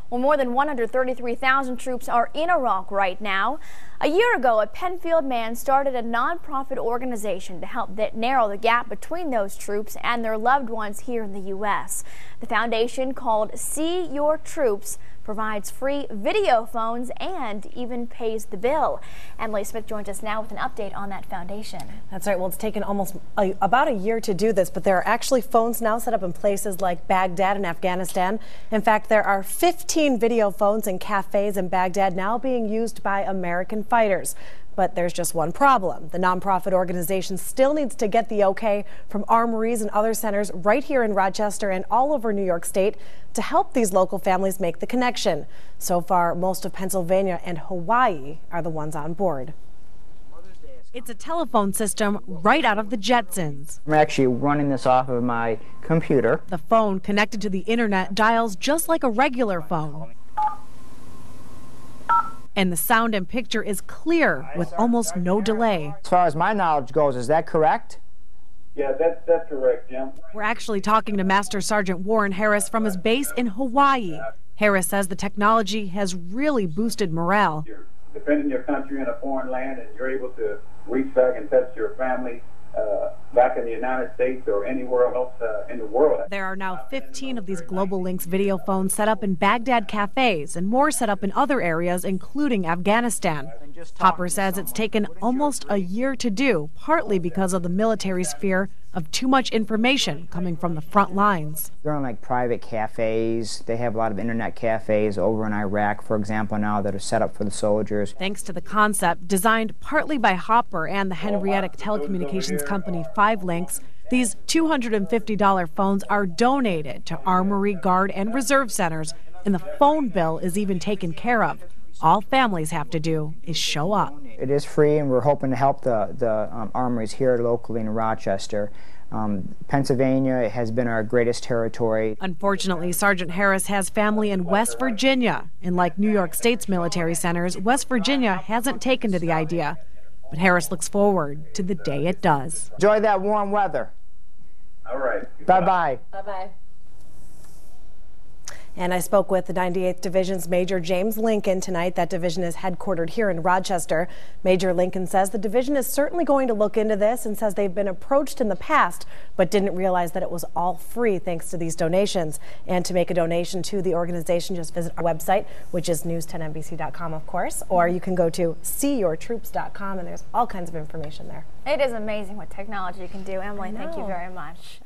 Well, more than 133,000 troops are in Iraq right now. A year ago, a Penfield man started a nonprofit organization to help narrow the gap between those troops and their loved ones here in the U.S. The foundation, called See Your Troops, provides free video phones and even pays the bill. Emily Smith joins us now with an update on that foundation. That's right. Well, it's taken almost about a year to do this, but there are actually phones now set up in places like Baghdad and Afghanistan. In fact, there are 15 video phones in cafes in Baghdad now being used by American fighters. But there's just one problem. The nonprofit organization still needs to get the okay from armories and other centers right here in Rochester and all over New York State to help these local families make the connection. So far, most of Pennsylvania and Hawaii are the ones on board. It's a telephone system right out of the Jetsons. I'm actually running this off of my computer. The phone, connected to the internet, dials just like a regular phone. And the sound and picture is clear with almost no delay. As far as my knowledge goes, is that correct? Yeah, that's correct, Jim. We're actually talking to Master Sergeant Warren Harris from his base in Hawaii. Harris says the technology has really boosted morale. You're defending your country in a foreign land and you're able to reach back and touch your family back in the United States or anywhere else in the world. There are now 15 of these 5Linx video phones set up in Baghdad cafes and more set up in other areas, including Afghanistan. Hopper says it's taken almost a year to do, partly because of the military's fear of too much information coming from the front lines. They're in like private cafes. They have a lot of internet cafes over in Iraq, for example, now that are set up for the soldiers. Thanks to the concept, designed partly by Hopper and the Henrietta telecommunications company 5Linx, these $250 phones are donated to Armory, Guard, and Reserve centers, and the phone bill is even taken care of. All families have to do is show up. It is free, and we're hoping to help the armories here locally in Rochester. Pennsylvania has been our greatest territory. Unfortunately, Sergeant Harris has family in West Virginia, and like New York State's military centers, West Virginia hasn't taken to the idea. But Harris looks forward to the day it does. Enjoy that warm weather. All right. Bye-bye. Bye-bye. And I spoke with the 98th Division's Major James Lincoln tonight. That division is headquartered here in Rochester. Major Lincoln says the division is certainly going to look into this and says they've been approached in the past but didn't realize that it was all free thanks to these donations. And to make a donation to the organization, just visit our website, which is news10nbc.com, of course, or you can go to seeyourtroops.com, and there's all kinds of information there. It is amazing what technology can do. Emily, thank you very much.